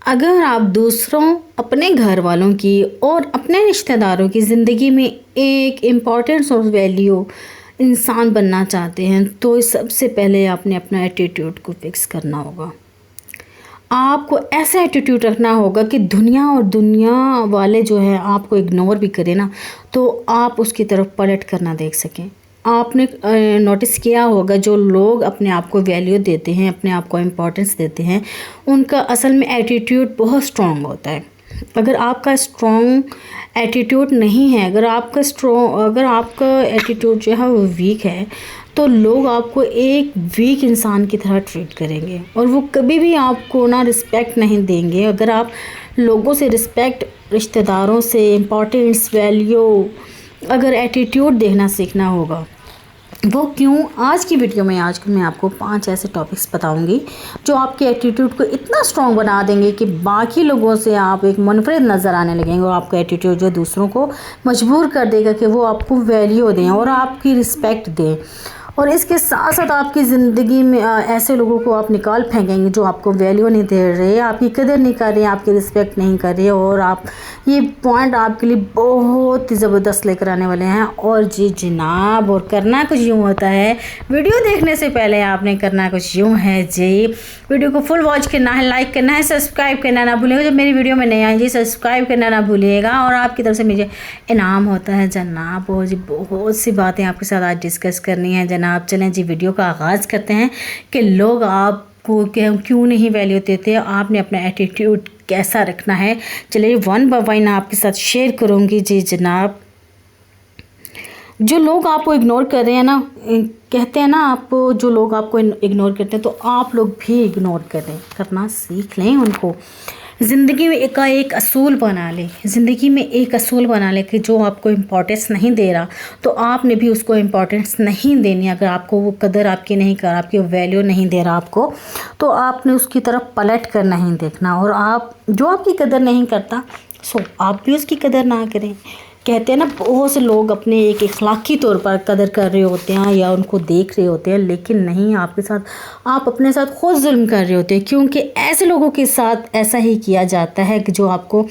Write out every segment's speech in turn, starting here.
अगर आप दूसरों, अपने घर वालों की और अपने रिश्तेदारों की ज़िंदगी में एक इम्पॉर्टेंस और वैल्यू इंसान बनना चाहते हैं तो सबसे पहले आपने अपना एटीट्यूड को फिक्स करना होगा। आपको ऐसा एटीट्यूड रखना होगा कि दुनिया वाले जो है आपको इग्नोर भी करें ना तो आप उसकी तरफ पलट कर ना देख सकें। आपने नोटिस किया होगा जो लोग अपने आप को वैल्यू देते हैं, अपने आप को इम्पोर्टेंस देते हैं, उनका असल में एटीट्यूड बहुत स्ट्रॉन्ग होता है। अगर आपका स्ट्रॉन्ग एटीट्यूड नहीं है, अगर आपका एटीट्यूड जो है वो वीक है तो लोग आपको एक वीक इंसान की तरह ट्रीट करेंगे और वो कभी भी आपको ना रिस्पेक्ट नहीं देंगे। अगर आप लोगों से रिस्पेक्ट, रिश्तेदारों से इम्पोर्टेंस, वैल्यू, अगर एटीट्यूड देखना सीखना होगा। वो क्यों? आज की वीडियो में मैं आपको 5 ऐसे टॉपिक्स बताऊंगी जो आपके एटीट्यूड को इतना स्ट्रॉन्ग बना देंगे कि बाकी लोगों से आप एक मुनफरिद नज़र आने लगेंगे और आपका एटीट्यूड जो दूसरों को मजबूर कर देगा कि वो आपको वैल्यू दें और आपकी रिस्पेक्ट दें। और इसके साथ साथ आपकी ज़िंदगी में ऐसे लोगों को आप निकाल फेंकेंगे जो आपको वैल्यू नहीं दे रहे, आपकी कदर नहीं कर रहे, आपकी रिस्पेक्ट नहीं कर रहे। और आप ये पॉइंट आपके लिए बहुत ही ज़बरदस्त लेकर आने वाले हैं। और जी जनाब, और करना कुछ यूँ होता है, वीडियो देखने से पहले आपने करना कुछ यूँ है जी, वीडियो को फुल वॉच करना है, लाइक करना है, सब्सक्राइब करना ना भूलिएगा। जब मेरी वीडियो में नहीं आई जी सब्सक्राइब करना ना भूलिएगा। और आपकी तरफ से मुझे इनाम होता है जनाब। और जी बहुत सी बातें आपके साथ आज डिस्कस करनी है जनाब। चलें जी वीडियो का आगाज़ करते हैं कि लोग आपको क्यों नहीं वैल्यू देते, आपने अपना एटीट्यूड कैसा रखना है। चलिए वन बाय वन आपके साथ शेयर करूँगी जी जनाब। जो लोग आपको इग्नोर कर रहे हैं ना, कहते हैं ना, आपको जो लोग आपको इग्नोर करते हैं तो आप लोग भी इग्नोर करना सीख लें उनको। ज़िंदगी में एक असूल बना लें, ज़िंदगी में एक असूल बना लें कि जो आपको इम्पोर्टेंस नहीं दे रहा तो आपने भी उसको इम्पोर्टेंस नहीं देनी। अगर आपको वो कदर आपकी नहीं कर, आपकी वैल्यू नहीं दे रहा आपको, तो आपने उसकी तरफ पलट कर नहीं देखना। और आप जो आपकी कदर नहीं करता सो आप भी उसकी कदर ना करें। कहते हैं ना, बहुत से लोग अपने एक इखलाकी तौर पर कदर कर रहे होते हैं या उनको देख रहे होते हैं, लेकिन नहीं, आपके साथ, आप अपने साथ खुद जुल्म कर रहे होते हैं। क्योंकि ऐसे लोगों के साथ ऐसा ही किया जाता है कि जो आपको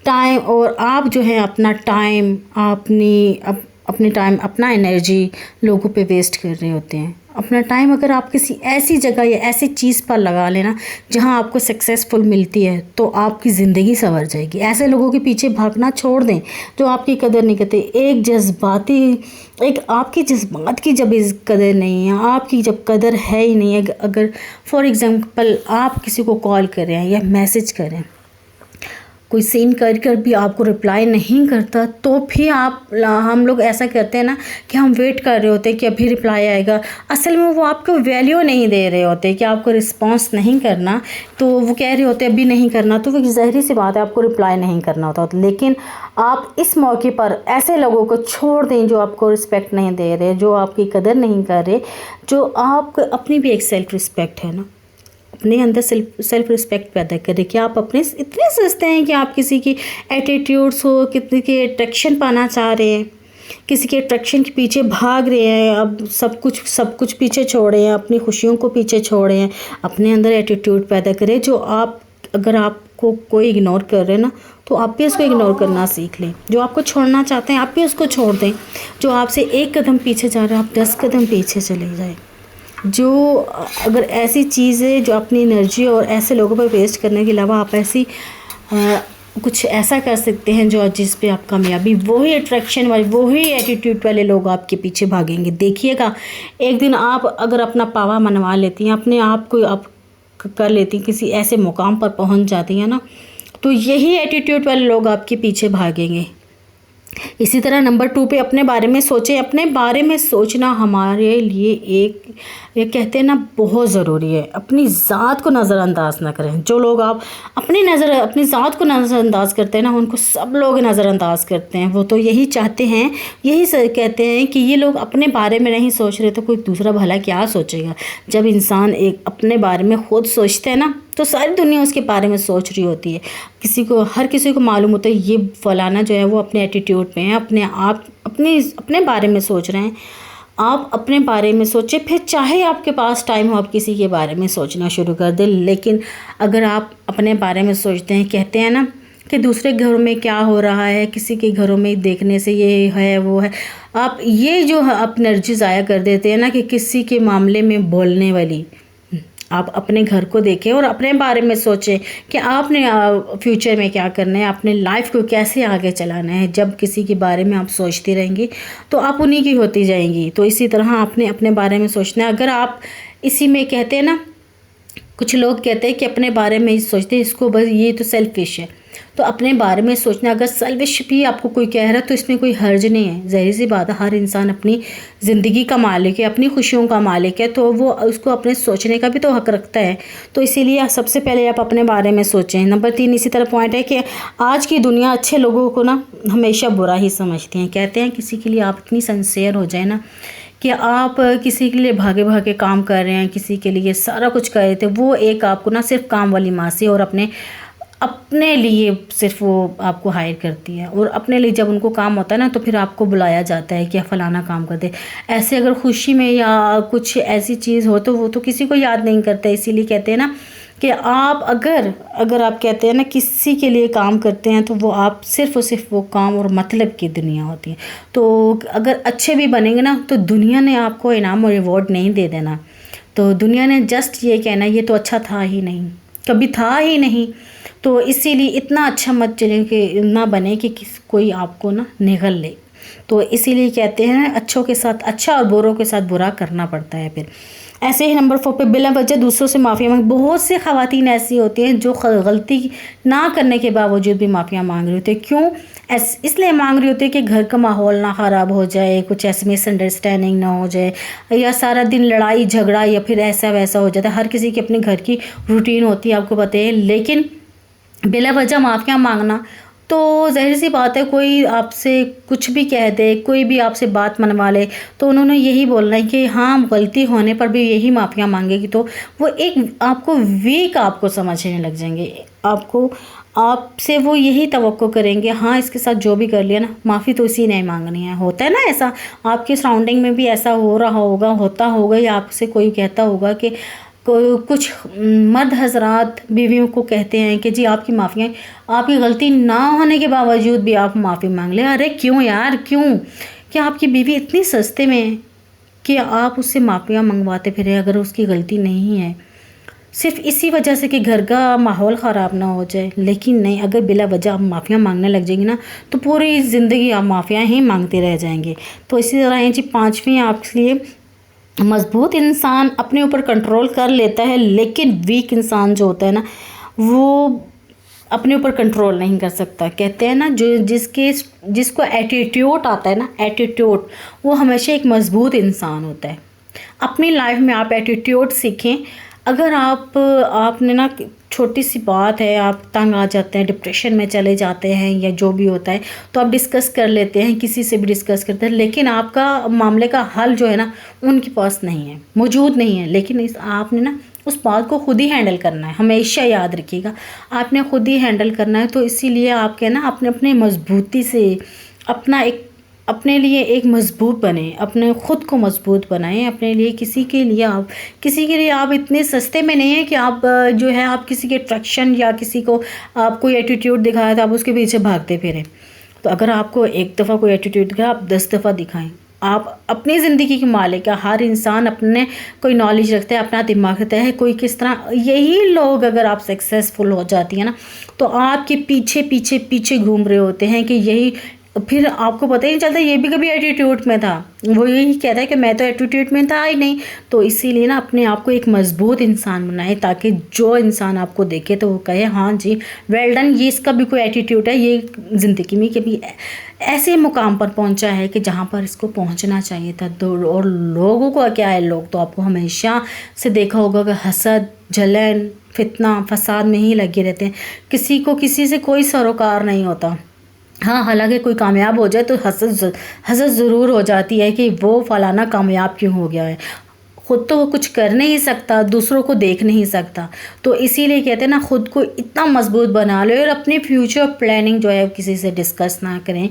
टाइम, और आप जो है अपना टाइम, अपनी टाइम, अपना एनर्जी लोगों पे वेस्ट कर रहे होते हैं। अपना टाइम अगर आप किसी ऐसी जगह या ऐसी चीज़ पर लगा लेना जहां आपको सक्सेसफुल मिलती है तो आपकी ज़िंदगी संवर जाएगी। ऐसे लोगों के पीछे भागना छोड़ दें जो आपकी कदर नहीं करते। आपकी जज्बात की जब कदर नहीं है, आपकी जब कदर है ही नहीं है, अगर फॉर एग्ज़ाम्पल आप किसी को कॉल कर रहे हैं या मैसेज कर रहे हैं, कोई सीन कर भी आपको रिप्लाई नहीं करता तो भी हम लोग ऐसा करते हैं ना कि हम वेट कर रहे होते हैं कि अभी रिप्लाई आएगा। असल में वो आपको वैल्यू नहीं दे रहे होते कि आपको रिस्पांस नहीं करना, तो वो कह रहे होते अभी नहीं करना, तो वो ज़ाहिर सी बात है आपको रिप्लाई नहीं करना होता। लेकिन आप इस मौके पर ऐसे लोगों को छोड़ दें जो आपको रिस्पेक्ट नहीं दे रहे, जो आपकी कदर नहीं कर रहे, जो आपको अपनी भी एक सेल्फ़ रिस्पेक्ट है ना, अपने अंदर सेल्फ रिस्पेक्ट पैदा करें कि आप अपने इतने सोचते हैं कि आप किसी की एटीट्यूड्स हो, किसी की अट्रैक्शन पाना चाह रहे हैं, किसी के अट्रैक्शन के पीछे भाग रहे हैं, अब सब कुछ पीछे छोड़े हैं, अपनी खुशियों को पीछे छोड़े हैं। अपने अंदर एटीट्यूड पैदा करें जो अगर आपको कोई इग्नोर कर रहे हैं ना तो आप भी उसको इग्नोर करना सीख लें। जो आपको छोड़ना चाहते हैं आप भी उसको छोड़ दें। जो आपसे 1 कदम पीछे जा रहा है आप 10 कदम पीछे चले जाएँ। जो अगर ऐसी चीज़ें जो अपनी एनर्जी और ऐसे लोगों पर वेस्ट करने के अलावा आप कुछ ऐसा कर सकते हैं जो जिस पे आप कामयाबी, वही अट्रैक्शन वाले, वही एटीट्यूड वाले लोग आपके पीछे भागेंगे। देखिएगा एक दिन आप अगर अपना पावा मनवा लेती हैं, अपने आप को आप कर लेती हैं, किसी ऐसे मुकाम पर पहुंच जाती हैं ना, तो यही एटीट्यूड वाले लोग आपके पीछे भागेंगे। इसी तरह नंबर 2 पे अपने बारे में सोचें। अपने बारे में सोचना हमारे लिए ये कहते हैं ना बहुत ज़रूरी है। अपनी ज़ात को नज़रअंदाज ना करें। जो लोग आप अपनी ज़ात को नज़रअंदाज करते हैं ना, उनको सब लोग नज़रअंदाज करते हैं। वो तो यही चाहते हैं, कहते हैं कि ये लोग अपने बारे में नहीं सोच रहे तो कोई दूसरा भला क्या सोचेगा। जब इंसान अपने बारे में खुद सोचता है ना तो सारी दुनिया उसके बारे में सोच रही होती है। हर किसी को मालूम होता है ये फलाना जो है वो अपने एटीट्यूड पे है, अपने बारे में सोच रहे हैं। आप अपने बारे में सोचें, फिर चाहे आपके पास टाइम हो आप किसी के बारे में सोचना शुरू कर दें। लेकिन अगर आप अपने बारे में सोचते हैं, कहते हैं ना कि दूसरे घरों में क्या हो रहा है, किसी के घरों में देखने से ये है वो है, आप ये जो आप एनर्जी ज़ाया कर देते हैं ना कि किसी के मामले में बोलने वाली, आप अपने घर को देखें और अपने बारे में सोचें कि आपने फ्यूचर में क्या करना है, अपने लाइफ को कैसे आगे चलाना है। जब किसी के बारे में आप सोचती रहेंगी तो आप उन्हीं की होती जाएंगी। तो इसी तरह आपने अपने बारे में सोचना है। अगर आप इसी में कहते हैं ना, कुछ लोग कहते हैं कि अपने बारे में ही सोचते हैं, इसको बस ये तो सेल्फिश है। तो अपने बारे में सोचना, अगर सेल्फिश भी आपको कोई कह रहा है तो इसमें कोई हर्ज नहीं है। ज़ाहिर सी बात है, हर इंसान अपनी ज़िंदगी का मालिक है, अपनी खुशियों का मालिक है, तो वो उसको अपने सोचने का भी तो हक रखता है। तो इसीलिए सबसे पहले आप अपने बारे में सोचें। नंबर 3 इसी तरह पॉइंट है कि आज की दुनिया अच्छे लोगों को ना हमेशा बुरा ही समझती हैं। कहते हैं किसी के लिए आप इतनी सिंसियर हो जाए ना कि आप किसी के लिए भागे भागे काम कर रहे हैं, किसी के लिए सारा कुछ कर रहे थे, वो एक आपको ना सिर्फ काम वाली माँ से और अपने लिए सिर्फ वो आपको हायर करती है। और अपने लिए जब उनको काम होता है ना तो फिर आपको बुलाया जाता है कि फ़लाना काम कर दे। ऐसे अगर खुशी में या कुछ ऐसी चीज़ हो तो वो तो किसी को याद नहीं करते। इसीलिए कहते हैं ना कि आप अगर आप कहते हैं ना किसी के लिए काम करते हैं तो वो आप सिर्फ और सिर्फ वो काम और मतलब की दुनिया होती है। तो अगर अच्छे भी बनेंगे ना तो दुनिया ने आपको इनाम और रिवॉर्ड नहीं दे देना। तो दुनिया ने जस्ट ये कहना ये तो अच्छा था ही नहीं, कभी था ही नहीं। तो इसीलिए इतना अच्छा मत चले कि ना बने कि कोई आपको ना निगल ले। तो इसीलिए कहते हैं अच्छों के साथ अच्छा और बुरों के साथ बुरा करना पड़ता है। फिर ऐसे ही नंबर 4 पे बिला वजह दूसरों से माफ़ी मांग। बहुत सी ख़वातीन ऐसी होती हैं जो गलती ना करने के बावजूद भी माफ़िया मांग रही होती है। क्यों? इसलिए मांग रही होती है कि घर का माहौल ना ख़राब हो जाए, कुछ ऐसे मिसअंडरस्टैंडिंग ना हो जाए, या सारा दिन लड़ाई झगड़ा या फिर ऐसा वैसा हो जाता है। हर किसी की अपने घर की रूटीन होती है, आपको पता है। लेकिन बिला वजह माफ़िया मांगना तो ज़ाहिर सी बात है, कोई आपसे कुछ भी कह दे, कोई भी आपसे बात मनवा ले तो उन्होंने यही बोलना है कि हाँ गलती होने पर भी यही माफ़िया मांगेगी। तो वो एक आपको वीक आपको समझने लग जाएंगे, आपसे वो यही तवक्को करेंगे हाँ इसके साथ जो भी कर लिया ना माफ़ी तो इसी ने मांगनी है। होता है ना ऐसा, आपकी सराउंडिंग में भी ऐसा हो रहा होगा, होता होगा, या आपसे कोई कहता होगा कि कुछ मर्द हजरात बीवियों को कहते हैं कि जी आपकी माफ़ियाँ, आपकी गलती ना होने के बावजूद भी आप माफ़ी मांग लें। अरे क्यों यार, क्यों? क्या आपकी बीवी इतनी सस्ते में है कि आप उससे माफ़ियाँ मंगवाते फिरें अगर उसकी गलती नहीं है, सिर्फ इसी वजह से कि घर का माहौल ख़राब ना हो जाए? लेकिन नहीं, अगर बिला वजह आप माफ़ियाँ मांगने लग जाएंगी ना तो पूरी ज़िंदगी आप माफ़ियाँ ही मांगते रह जाएंगे। तो इसी तरह ये जी 5वीं आपके लिए, मजबूत इंसान अपने ऊपर कंट्रोल कर लेता है, लेकिन वीक इंसान जो होता है ना वो अपने ऊपर कंट्रोल नहीं कर सकता। कहते हैं ना जो जिसको एटीट्यूड आता है ना, एटीट्यूड वो हमेशा एक मजबूत इंसान होता है। अपनी लाइफ में आप एटीट्यूड सीखें। अगर आपने ना छोटी सी बात है, आप तंग आ जाते हैं, डिप्रेशन में चले जाते हैं या जो भी होता है, तो आप डिस्कस कर लेते हैं, किसी से भी डिस्कस करते हैं, लेकिन आपका मामले का हल जो है ना उनके पास नहीं है, मौजूद नहीं है। लेकिन आपने ना उस बात को खुद ही हैंडल करना है। हमेशा याद रखिएगा, आपने खुद ही हैंडल करना है। तो इसीलिए आपके ना अपने मजबूती से अपने लिए एक मजबूत बने, अपने ख़ुद को मजबूत बनाएं। अपने लिए किसी के लिए आप इतने सस्ते में नहीं है कि आप जो है आप किसी के अट्रैक्शन या किसी को आप कोई एटीट्यूड दिखाया तो आप उसके पीछे भागते फिरें। तो अगर आपको एक दफ़ा कोई एटीट्यूड दिखाया, आप 10 दफ़ा दिखाएं। आप अपनी ज़िंदगी के मालिक है। हर इंसान अपने कोई नॉलेज रखता है, अपना दिमाग रखता है, कोई किस तरह। यही लोग अगर आप सक्सेसफुल हो जाती है ना तो आपके पीछे पीछे पीछे घूम रहे होते हैं कि यही, फिर आपको पता ही नहीं चलता ये भी कभी एटीट्यूड में था। वो यही कहता है कि मैं तो एटीट्यूड में था ही नहीं। तो इसीलिए ना अपने आप को एक मजबूत इंसान बनाए ताकि जो इंसान आपको देखे तो वो कहे हाँ जी वेल डन, ये इसका भी कोई एटीट्यूड है, ये ज़िंदगी में कभी ऐसे मुकाम पर पहुंचा है कि जहां पर इसको पहुंचना चाहिए था। तो और लोगों को क्या है, लोग तो आपको हमेशा से देखा होगा कि हसद, जलन, फितना, फसाद में ही लगे रहते हैं। किसी को किसी से कोई सरोकार नहीं होता। हाँ, हालांकि कोई कामयाब हो जाए तो हसद ज़रूर हो जाती है कि वो फलाना कामयाब क्यों हो गया है। खुद तो वो कुछ कर नहीं सकता, दूसरों को देख नहीं सकता। तो इसीलिए कहते हैं ना, खुद को इतना मजबूत बना लो और अपनी फ्यूचर प्लानिंग जो है किसी से डिस्कस ना करें।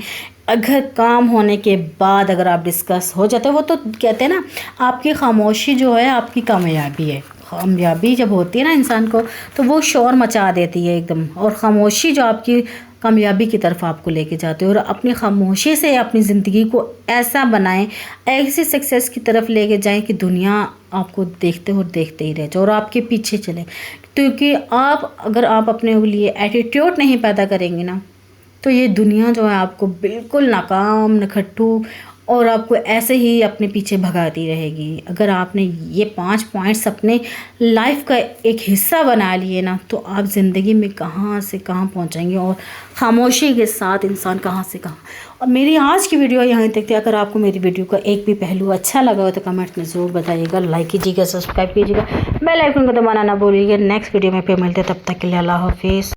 अगर काम होने के बाद अगर आप डिस्कस हो जाते हो, वो तो कहते हैं ना, आपकी खामोशी जो है आपकी कामयाबी है। कामयाबी जब होती है ना इंसान को, तो वो शोर मचा देती है एकदम, और खामोशी जो आपकी कामयाबी की तरफ आपको लेके जाते हो। और अपनी खामोशी से अपनी ज़िंदगी को ऐसा बनाएं, ऐसी सक्सेस की तरफ लेके जाएं कि दुनिया आपको देखते और देखते ही रह जाए और आपके पीछे चले। क्योंकि अगर आप अपने लिए एटीट्यूड नहीं पैदा करेंगे ना, तो ये दुनिया जो है आपको बिल्कुल नाकाम, नखट्टू और आपको ऐसे ही अपने पीछे भगाती रहेगी। अगर आपने ये 5 पॉइंट्स अपने लाइफ का एक हिस्सा बना लिए ना, तो आप ज़िंदगी में कहाँ से कहाँ पहुँचेंगे, और खामोशी के साथ इंसान कहाँ से कहाँ। और मेरी आज की वीडियो यहाँ तक थी। अगर आपको मेरी वीडियो का एक भी पहलू अच्छा लगा हो तो कमेंट में ज़रूर बताइएगा, लाइक कीजिएगा, सब्सक्राइब कीजिएगा, बेल आइकन को दबाना ना भूलिएगा। नेक्स्ट वीडियो में फिर मिलते, तब तक के लिए अल्लाह हाफिज़।